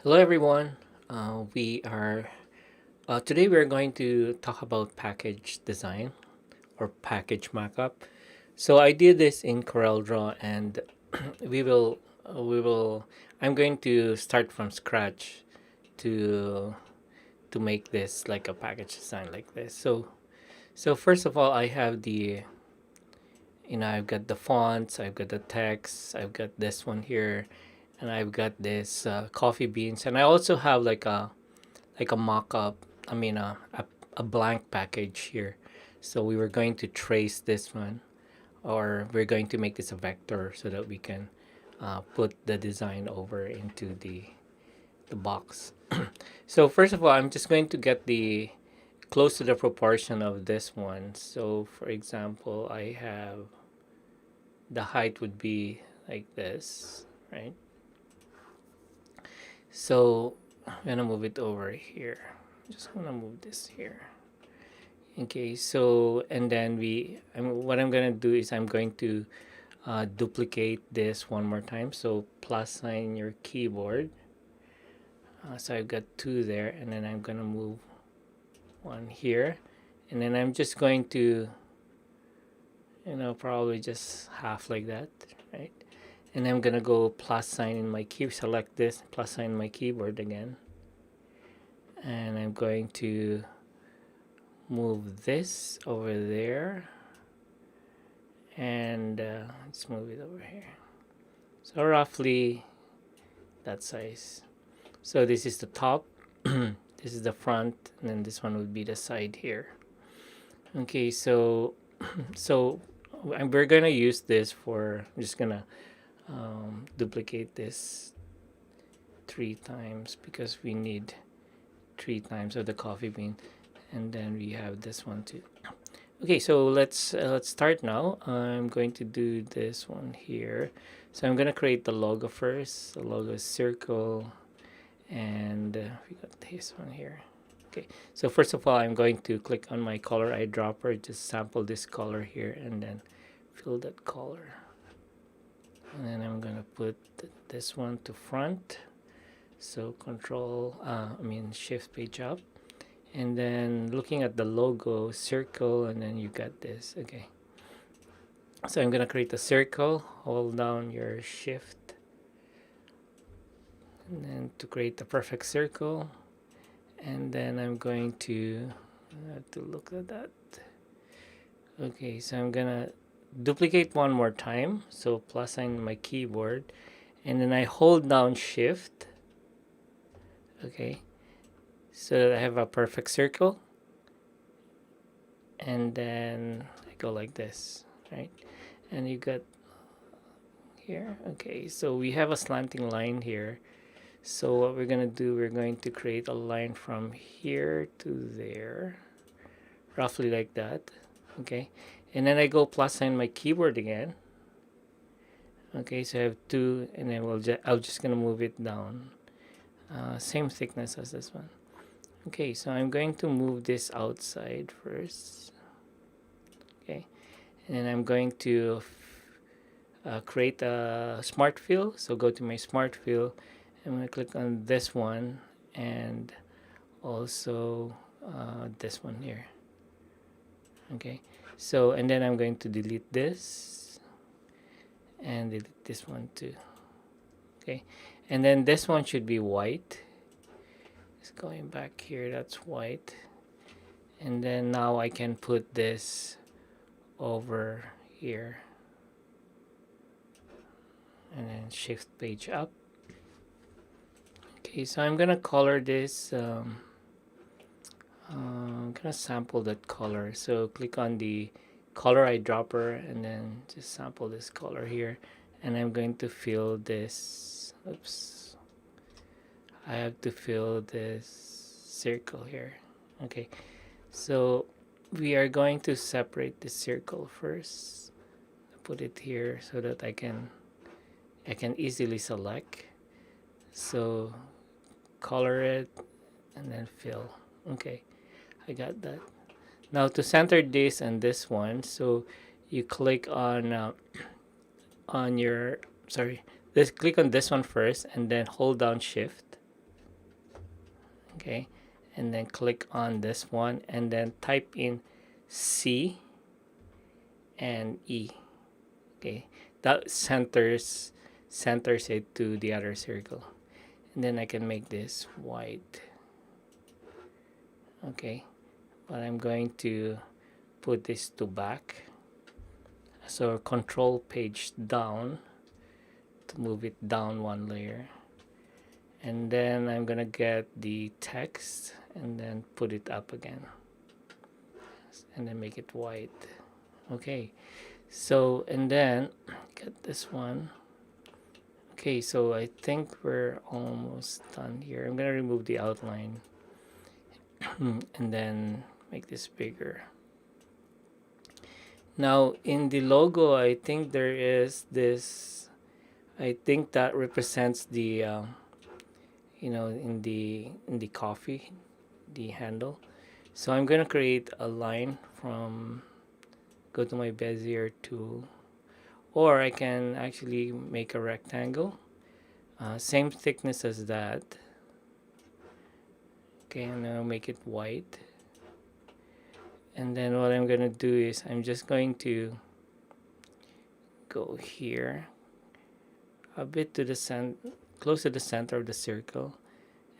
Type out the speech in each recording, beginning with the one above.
Hello everyone. We are Today we are going to talk about package design or package mockup. So I did this in CorelDRAW, and we will we will I'm going to start from scratch to make this like a package design like this. So first of all, I have I've got the fonts, I've got the text, I've got this one here, and I've got this coffee beans, and I also have like a mock-up. I mean, a blank package here. So we were going to trace this one, or we're going to make this a vector so that we can put the design over into the box. So first of all, I'm just going to get the close to the proportion of this one. So for example, I have the height would be like this, right? So I'm gonna move it over here. Just gonna move this here. Okay, so and then what I'm gonna do is I'm going to duplicate this one more time. So plus sign your keyboard. So I've got two there, and then I'm gonna move one here, and then I'm just going to, probably just half like that, right? And I'm gonna go plus sign in my key. Select this plus sign in my keyboard again, and I'm going to move this over there, and let's move it over here. So roughly that size. So this is the top, this is the front, and then this one would be the side here. Okay, so so we're gonna use this for. I'm just gonna duplicate this 3 times because we need 3 times of the coffee bean, and then we have this one too. Okay, so let's start now. I'm going to do this one here. So I'm gonna create the logo first. The logo is circle, and we got this one here. Okay, so first of all, I'm going to click on my color eyedropper, just sample this color here, and then fill that color. And then I'm gonna put this one to front. So Shift page up, and then looking at the logo circle, and then you got this. Okay, so I'm gonna create a circle. Hold down your shift, and then to create the perfect circle, and then I'm going to have to look at that. Okay, so I'm gonna duplicate one more time. So plus sign my keyboard, and then I hold down shift. Okay, so that I have a perfect circle, and then I go like this, right? And you got here. Okay, so we have a slanting line here. So what we're gonna do, we're going to create a line from here to there, roughly like that. Okay, and then I go plus sign my keyboard again. Okay, so I have two, and then I'm just gonna move it down, same thickness as this one. Okay, so I'm going to move this outside first. Okay, and then I'm going to create a smart fill. So go to my smart fill. I'm going to click on this one, and also this one here. Okay, so and then I'm going to delete this and delete this one too. Okay, and then this one should be white. It's going back here, that's white. And then now I can put this over here, and then shift page up. Okay, so I'm gonna color this. I'm gonna sample that color. So click on the color eyedropper, and then just sample this color here. And I'm going to fill this. Oops. I have to fill this circle here. Okay, so we are going to separate the circle first. Put it here so that I can easily select. So color it and then fill. Okay, I got that. Now to center this and this one, so you click on your, sorry, click on this one first, and then hold down shift. Okay, and then click on this one and then type in C and E. Okay, that centers it to the other circle, and then I can make this white. Okay, but I'm going to put this to back, so control page down to move it down one layer, and then I'm gonna get the text and then put it up again and then make it white. Okay, so and then get this one. Okay, so I think we're almost done here. I'm gonna remove the outline and then make this bigger. Now in the logo, I think there is this, I think that represents the you know, in the coffee, the handle. So I'm gonna create a line from, go to my Bezier tool, or I can actually make a rectangle, same thickness as that. Okay, and I'll make it white. And then what I'm gonna do is I'm just going to go here a bit to the center, close to the center of the circle,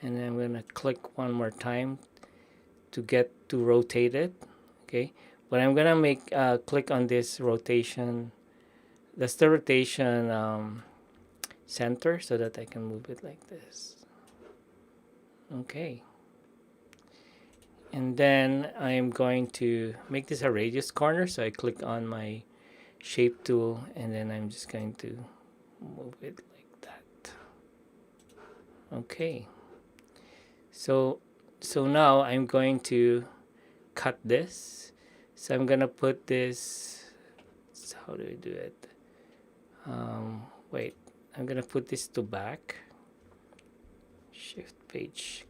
and then I'm gonna click one more time to get to rotate it. Okay, but I'm gonna make click on this rotation, that's the rotation center, so that I can move it like this. Okay, and then I'm going to make this a radius corner, so I click on my shape tool and then I'm just going to move it like that. Okay, so now I'm going to cut this. So I'm gonna put this, so how do I do it? Wait, I'm gonna put this to back, shift page,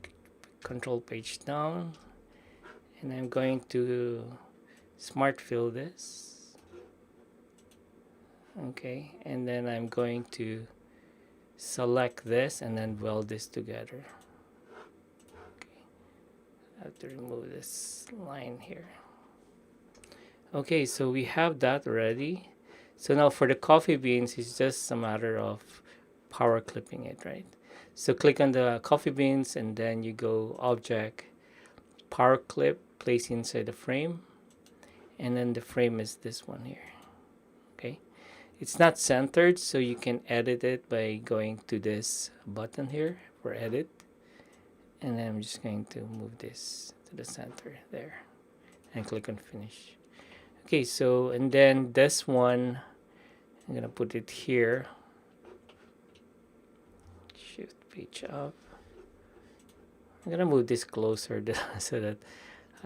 control page down, and I'm going to smart fill this. Okay, and then I'm going to select this and then weld this together. Okay, I have to remove this line here. Okay, so we have that ready. So now for the coffee beans, it's just a matter of power clipping it, right? So click on the coffee beans and then you go object, power clip, place inside the frame, and then the frame is this one here. Okay, it's not centered, so you can edit it by going to this button here for edit, and then I'm just going to move this to the center there and click on finish. Okay, so and then this one I'm gonna put it here, shift page up. I'm gonna move this closer so that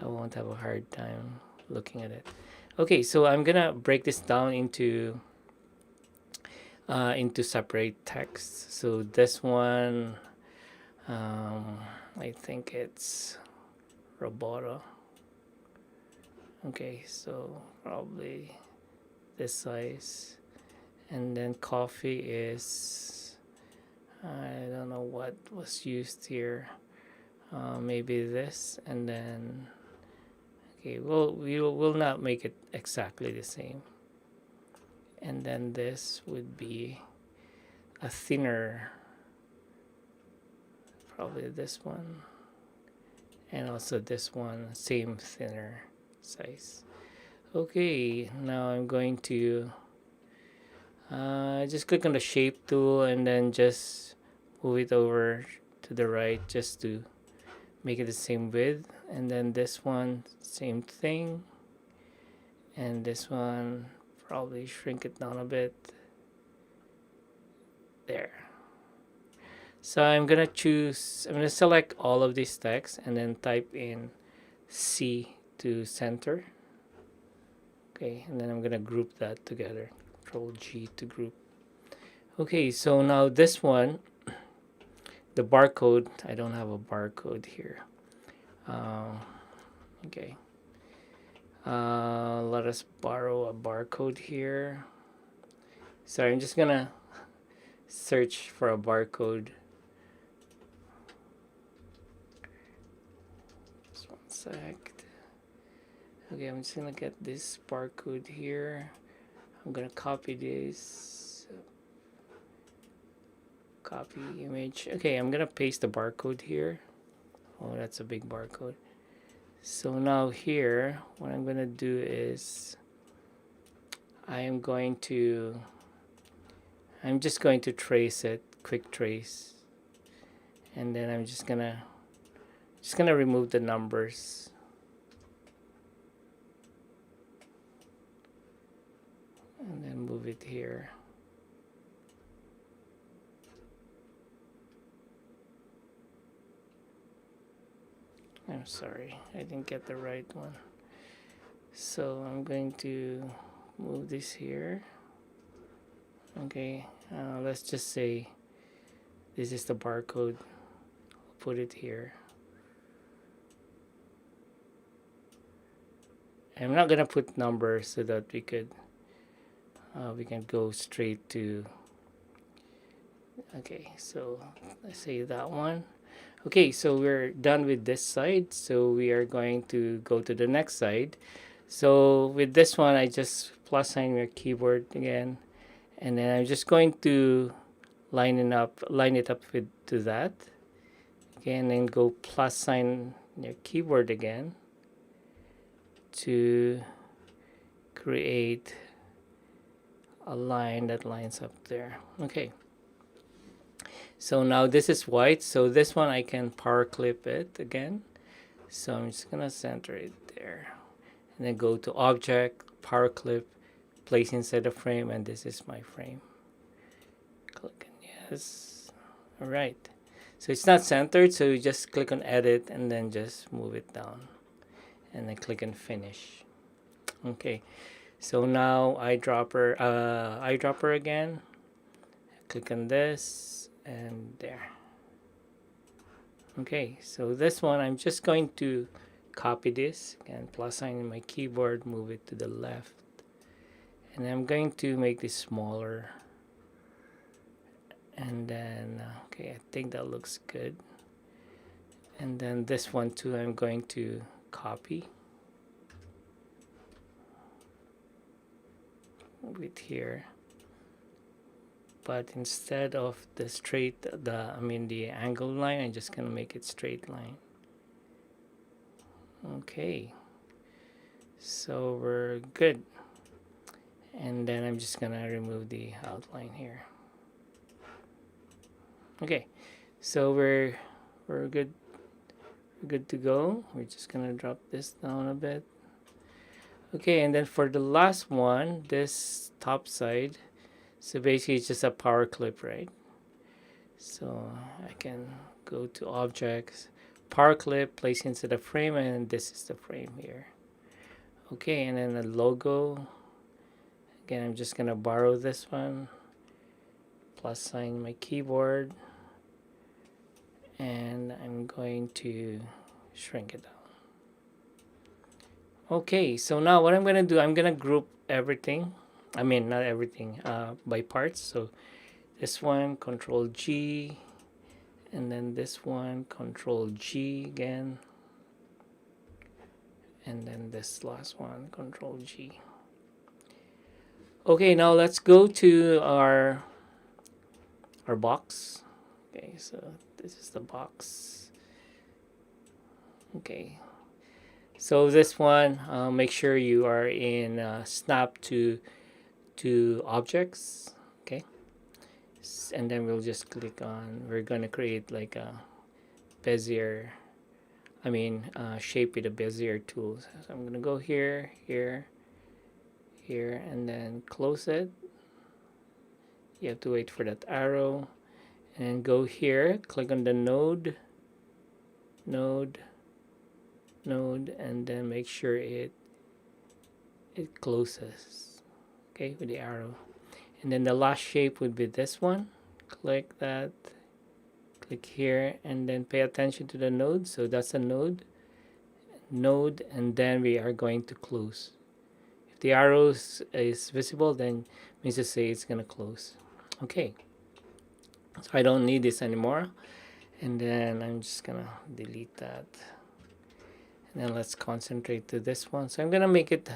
I won't have a hard time looking at it. Okay, so I'm gonna break this down into separate text. So this one, I think it's Roboto. Okay, so probably this size, and then coffee is, I don't know what was used here, maybe this, and then okay, well, we will not make it exactly the same, and then this would be a thinner, probably this one, and also this one, same thinner size. Okay, now I'm going to just click on the shape tool and then just move it over to the right just to make it the same width, and then this one same thing, and this one probably shrink it down a bit there. So I'm gonna select all of these text and then type in C to center. Okay, and then I'm gonna group that together, Control G to group. Okay, so now this one, the barcode, I don't have a barcode here. Okay, let us borrow a barcode here. So I'm just gonna search for a barcode. sec. Okay, I'm just gonna get this barcode here. I'm gonna copy this. Copy image. Okay, I'm gonna paste the barcode here. Oh, that's a big barcode. So now here, what I'm gonna do is I'm just going to trace it, quick trace, and then I'm just gonna remove the numbers. And then move it here. I'm sorry, I didn't get the right one. So I'm going to move this here. Okay, let's just say this is the barcode. I'll put it here. I'm not gonna put numbers so that we can go straight to. Okay, so let's say that one. Okay, so we're done with this side, so we are going to go to the next side. So with this one, I just plus sign your keyboard again, and then I'm just going to line it up with to that. Okay, and then go plus sign your keyboard again to create a line that lines up there. Okay. So now this is white, so this one I can power clip it again. So I'm just gonna center it there, and then go to object, power clip, place inside the frame, and this is my frame. Click on yes. All right. So it's not centered, so you just click on edit and then just move it down, and then click on finish. Okay. So now eyedropper again. Click on this. And there. Okay, so this one I'm just going to copy this and plus sign in my keyboard, move it to the left, and I'm going to make this smaller, and then okay, I think that looks good. And then this one too I'm going to copy, move it here. But instead of the straight, the angle line, I'm just gonna make it straight line. Okay, so we're good. And then I'm just gonna remove the outline here. Okay, so we're good. We're good to go. We're just gonna drop this down a bit. Okay, and then for the last one, this top side. So basically it's just a power clip, right? So I can go to objects, power clip, place into the frame, and this is the frame here. Okay, and then the logo. Again, I'm just gonna borrow this one, plus sign my keyboard, and I'm going to shrink it down. Okay, so now what I'm gonna do, I'm gonna group everything. I mean, not everything, by parts. So this one, Control G, and then this one, Control G again, and then this last one, Control G. Okay, now let's go to our box. Okay, so this is the box. Okay, so this one, make sure you are in snap to objects. Okay, and then we'll just click on, we're gonna create like a Bezier, shape with a Bezier tool. So I'm gonna go here, here, and then close it. You have to wait for that arrow, and go here, click on the node, and then make sure it closes. Okay, with the arrow. And then the last shape would be this one. Click that, click here, and then pay attention to the node. So that's a node, and then we are going to close. If the arrow is visible, then means to say it's gonna close. Okay, so I don't need this anymore, and then I'm just gonna delete that. And then let's concentrate to this one. So I'm gonna make it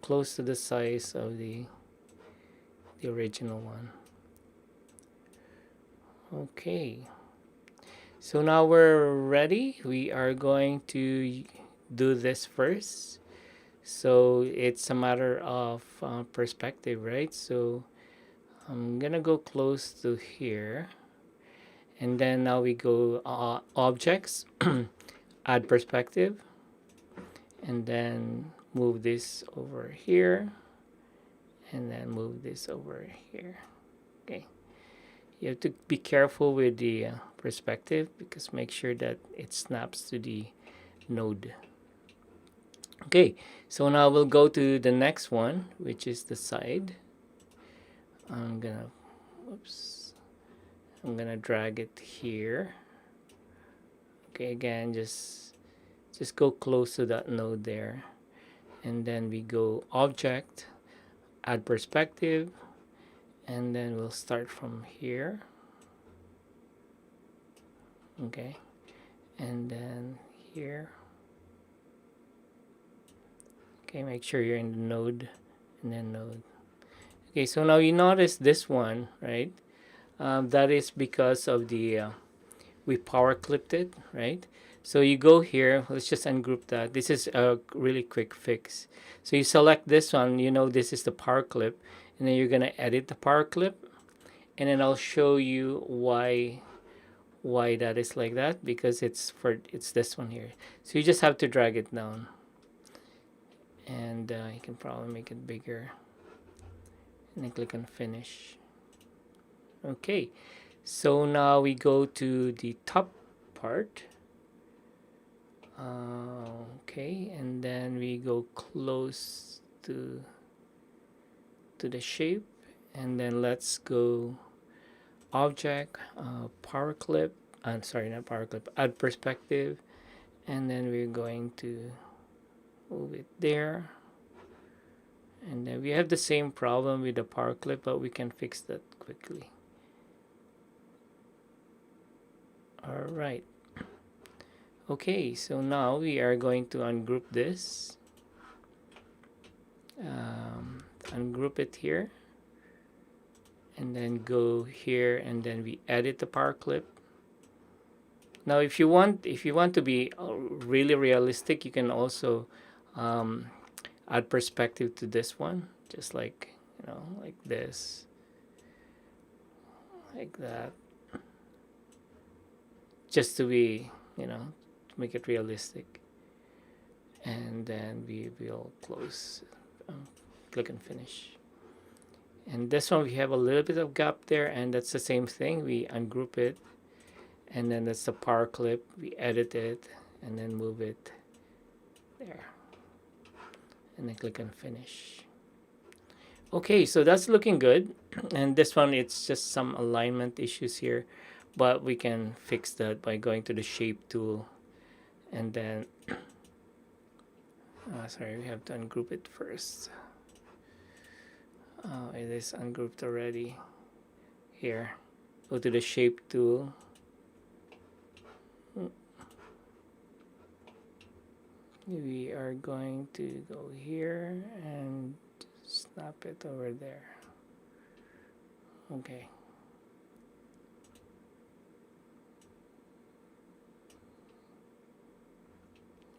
close to the size of the original one. Okay, so now we're ready. We are going to do this first. So it's a matter of perspective, right? So I'm gonna go close to here, and then now we go objects, add perspective, and then move this over here, and then move this over here. Okay, you have to be careful with the perspective, because make sure that it snaps to the node. Okay, so now we'll go to the next one, which is the side. I'm gonna drag it here. Okay, again, just go close to that node there, and then we go object, add perspective, and then we'll start from here. Okay, and then here. Okay, make sure you're in the node, and then node. Okay, so now you notice this one, right? That is because of the we power clipped it, right? So you go here, let's just ungroup that. This is a really quick fix. So you select this one, you know this is the power clip, and then you're gonna edit the power clip, and then I'll show you why that is like that, because it's this one here. So you just have to drag it down, and you can probably make it bigger, and then click on finish. Okay, so now we go to the top part. Okay, and then we go close to the shape, and then let's go object, power clip, sorry, not power clip, add perspective, and then we're going to move it there. And then we have the same problem with the power clip, but we can fix that quickly. All right. Okay, so now we are going to ungroup this. Ungroup it here, and then go here, and then we edit the power clip. Now if you want to be really realistic, you can also add perspective to this one, just like, you know, like this, like that, just to be, you know, to make it realistic. And then we will close, click and finish. And this one we have a little bit of gap there, and that's the same thing. We ungroup it, and then that's the power clip. We edit it, and then move it there, and then click on finish. Okay, so that's looking good. And this one, it's just some alignment issues here, but we can fix that by going to the shape tool, and then sorry, we have to ungroup it first. It is ungrouped already. Here, go to the shape tool. We are going to go here and snap it over there. Okay.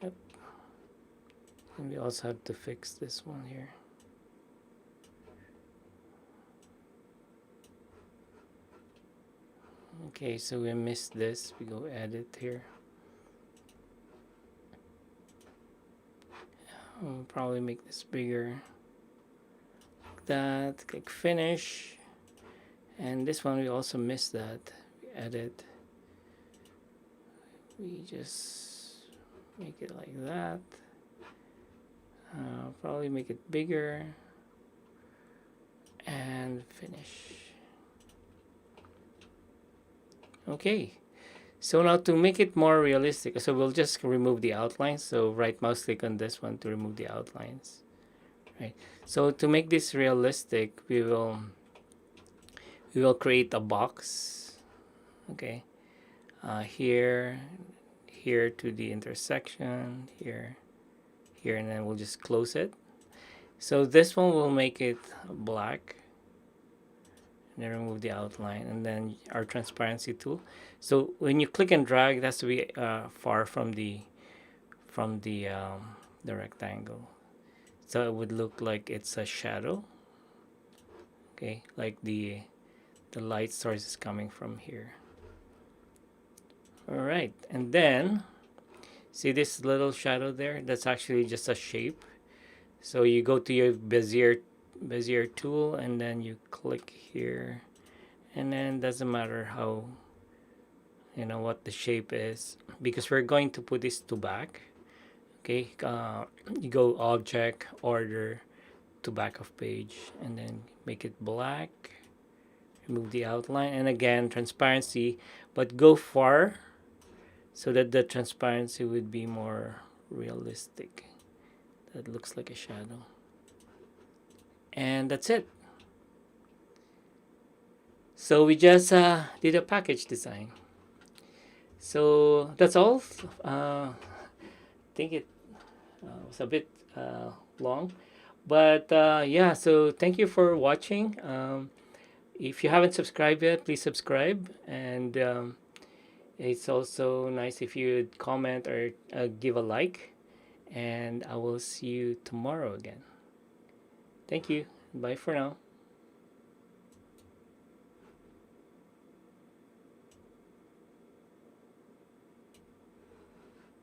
Yep. And we also have to fix this one here. Okay, so we missed this. We go edit here. We'll probably make this bigger, like that. Click finish. And this one we also missed that. We edit. We just make it like that. Probably make it bigger and finish. Okay, so now to make it more realistic, so we'll just remove the outlines. So right mouse click on this one to remove the outlines. Right. So to make this realistic, we will create a box. Okay. Here, here to the intersection here, and then we'll just close it. So this one will make it black, and then remove the outline, and then our transparency tool. So when you click and drag, it has to be far from the rectangle, so it would look like it's a shadow. Okay, like the light source is coming from here. All right, and then see this little shadow there? That's actually just a shape. So you go to your Bezier tool, and then you click here, and then doesn't matter how, what the shape is, because we're going to put this to back. Okay, you go object, order, to back of page, and then make it black, remove the outline, and again transparency, but go far so that the transparency would be more realistic. That looks like a shadow. And that's it. So we just did a package design. So that's all. I think it was a bit long, but yeah, so thank you for watching. If you haven't subscribed yet, please subscribe, and it's also nice if you comment or give a like, and I will see you tomorrow again. Thank you. Bye for now.